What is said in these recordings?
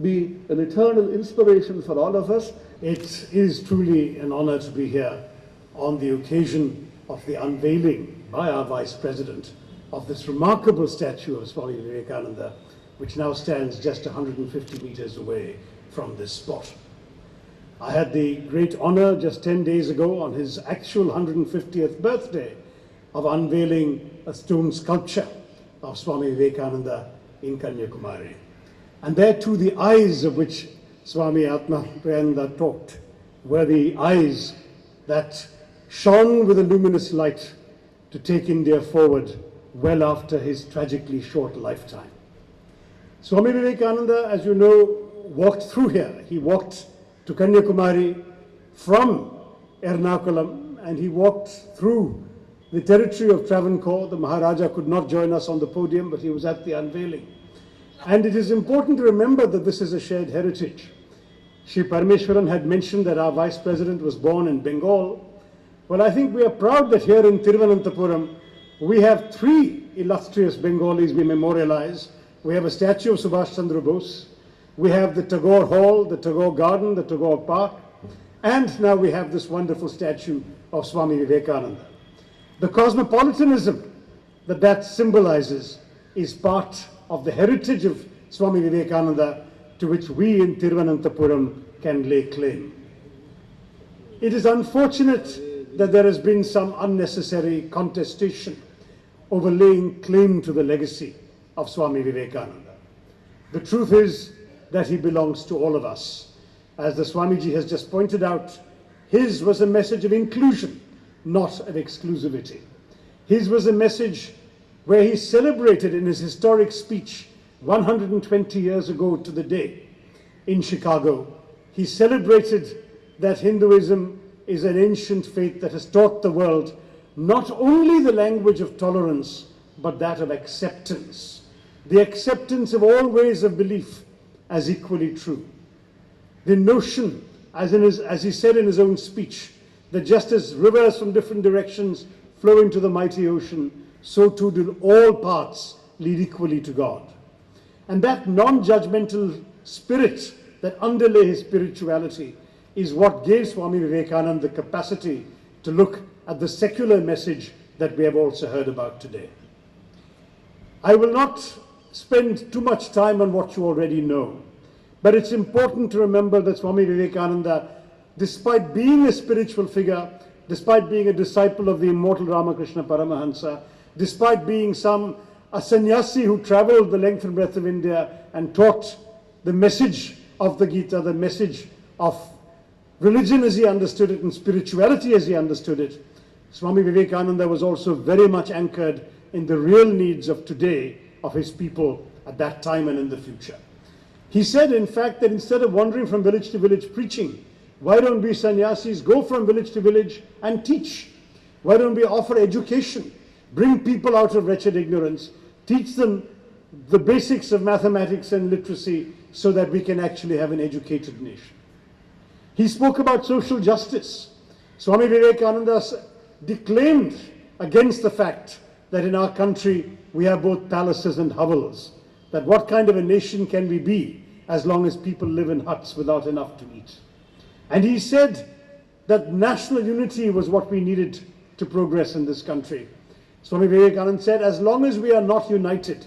be an eternal inspiration for all of us. It is truly an honor to be here on the occasion of the unveiling by our Vice President of this remarkable statue of Swami Vivekananda, which now stands just 150 meters away from this spot. I had the great honor just 10 days ago on his actual 150th birthday of unveiling a stone sculpture of Swami Vivekananda in Kanyakumari. And there too the eyes of which Swami Atma-Prayananda talked were the eyes that shone with a luminous light to take India forward well after his tragically short lifetime. Swami Vivekananda, as you know, walked through here. He walked to Kanyakumari from Ernakulam, and he walked through the territory of Travancore. The Maharaja could not join us on the podium, but he was at the unveiling. And it is important to remember that this is a shared heritage. Shri Parameshwaran had mentioned that our Vice President was born in Bengal. Well, I think we are proud that here in Thiruvananthapuram, we have three illustrious Bengalis we memorialize. We have a statue of Subhash Chandra Bose. We have the Tagore Hall, the Tagore Garden, the Tagore Park. And now we have this wonderful statue of Swami Vivekananda. The cosmopolitanism that symbolizes is part of the heritage of Swami Vivekananda, to which we in Thiruvananthapuram can lay claim. It is unfortunate that there has been some unnecessary contestation over laying claim to the legacy of Swami Vivekananda. The truth is that he belongs to all of us. As the Swamiji has just pointed out, his was a message of inclusion, not of exclusivity. His was a message where he celebrated in his historic speech 120 years ago to the day in Chicago. He celebrated that Hinduism is an ancient faith that has taught the world not only the language of tolerance, but that of acceptance. The acceptance of all ways of belief as equally true. The notion, as he said in his own speech, that just as rivers from different directions flow into the mighty ocean, so too do all paths lead equally to God. And that non-judgmental spirit that underlay his spirituality is what gave Swami Vivekananda the capacity to look at the secular message that we have also heard about today. I will not spend too much time on what you already know, but it's important to remember that Swami Vivekananda, despite being a spiritual figure, despite being a disciple of the immortal Ramakrishna Paramahansa, despite being a sannyasi who traveled the length and breadth of India and taught the message of the Gita, the message of religion as he understood it and spirituality as he understood it, Swami Vivekananda was also very much anchored in the real needs of today, of his people at that time and in the future. He said, in fact, that instead of wandering from village to village preaching, why don't we sannyasis go from village to village and teach? Why don't we offer education? Bring people out of wretched ignorance, teach them the basics of mathematics and literacy so that we can actually have an educated nation. He spoke about social justice. Swami Vivekananda declaimed against the fact that in our country we have both palaces and hovels, that what kind of a nation can we be as long as people live in huts without enough to eat. And he said that national unity was what we needed to progress in this country. Swami Vivekananda said, as long as we are not united,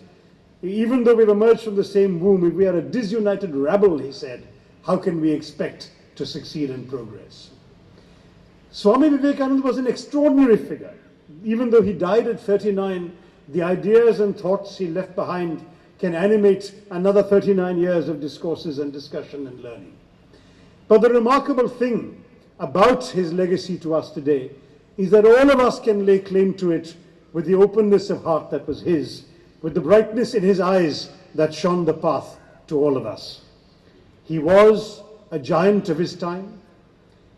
even though we've emerged from the same womb, if we are a disunited rabble, he said, how can we expect to succeed in progress? Swami Vivekananda was an extraordinary figure. Even though he died at 39, the ideas and thoughts he left behind can animate another 39 years of discourses and discussion and learning. But the remarkable thing about his legacy to us today is that all of us can lay claim to it with the openness of heart that was his, with the brightness in his eyes that shone the path to all of us. He was a giant of his time.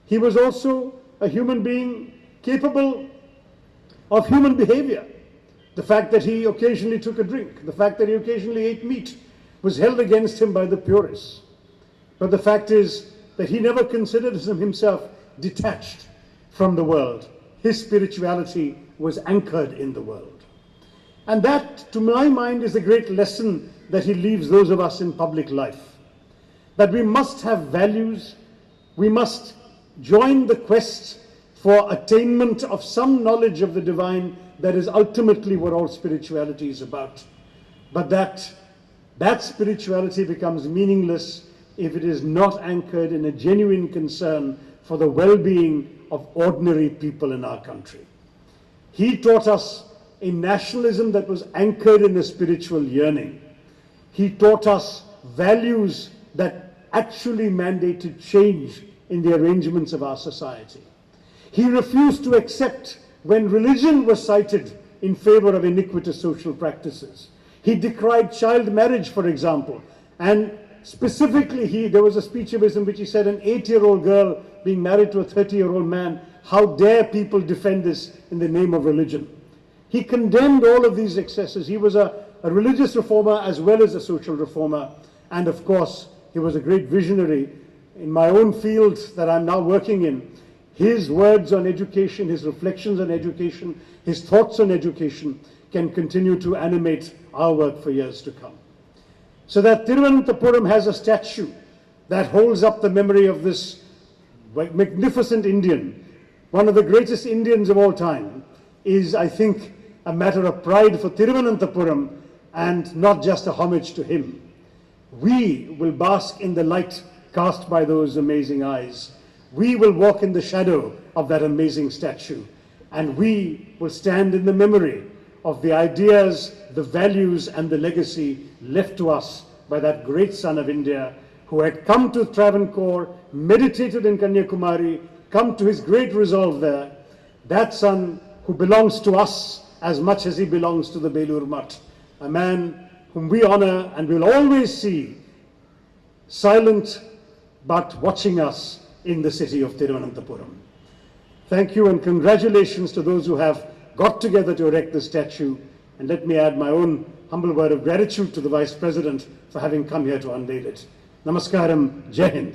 He was also a human being capable of human behavior. The fact that he occasionally took a drink, the fact that he occasionally ate meat was held against him by the purists. But the fact is that he never considered himself detached from the world. His spirituality was anchored in the world. And that, to my mind, is a great lesson that he leaves those of us in public life. that we must have values, we must join the quest for attainment of some knowledge of the divine that is ultimately what all spirituality is about. But that spirituality becomes meaningless if it is not anchored in a genuine concern for the well-being of ordinary people in our country. He taught us a nationalism that was anchored in a spiritual yearning. He taught us values that actually mandated change in the arrangements of our society. He refused to accept when religion was cited in favor of iniquitous social practices. He decried child marriage, for example, and specifically there was a speech of his in which he said, an 8-year-old girl being married to a 30-year-old man, how dare people defend this in the name of religion? He condemned all of these excesses. He was a religious reformer as well as a social reformer, and of course he was a great visionary. In my own field that I'm now working in, his words on education, his reflections on education, his thoughts on education can continue to animate our work for years to come. So that Thiruvananthapuram has a statue that holds up the memory of this magnificent Indian, one of the greatest Indians of all time, is, I think, a matter of pride for Thiruvananthapuram and not just a homage to him. We will bask in the light cast by those amazing eyes. We will walk in the shadow of that amazing statue, and we will stand in the memory of the ideas, the values, and the legacy left to us by that great son of India who had come to Travancore, meditated in Kanyakumari, come to his great resolve there. That son who belongs to us as much as he belongs to the Belur Mutt, a man whom we honor and will always see silent but watching us in the city of Thiruvananthapuram. Thank you and congratulations to those who have got together to erect the statue, and let me add my own humble word of gratitude to the Vice President for having come here to unveil it. Namaskaram, Jai Hind.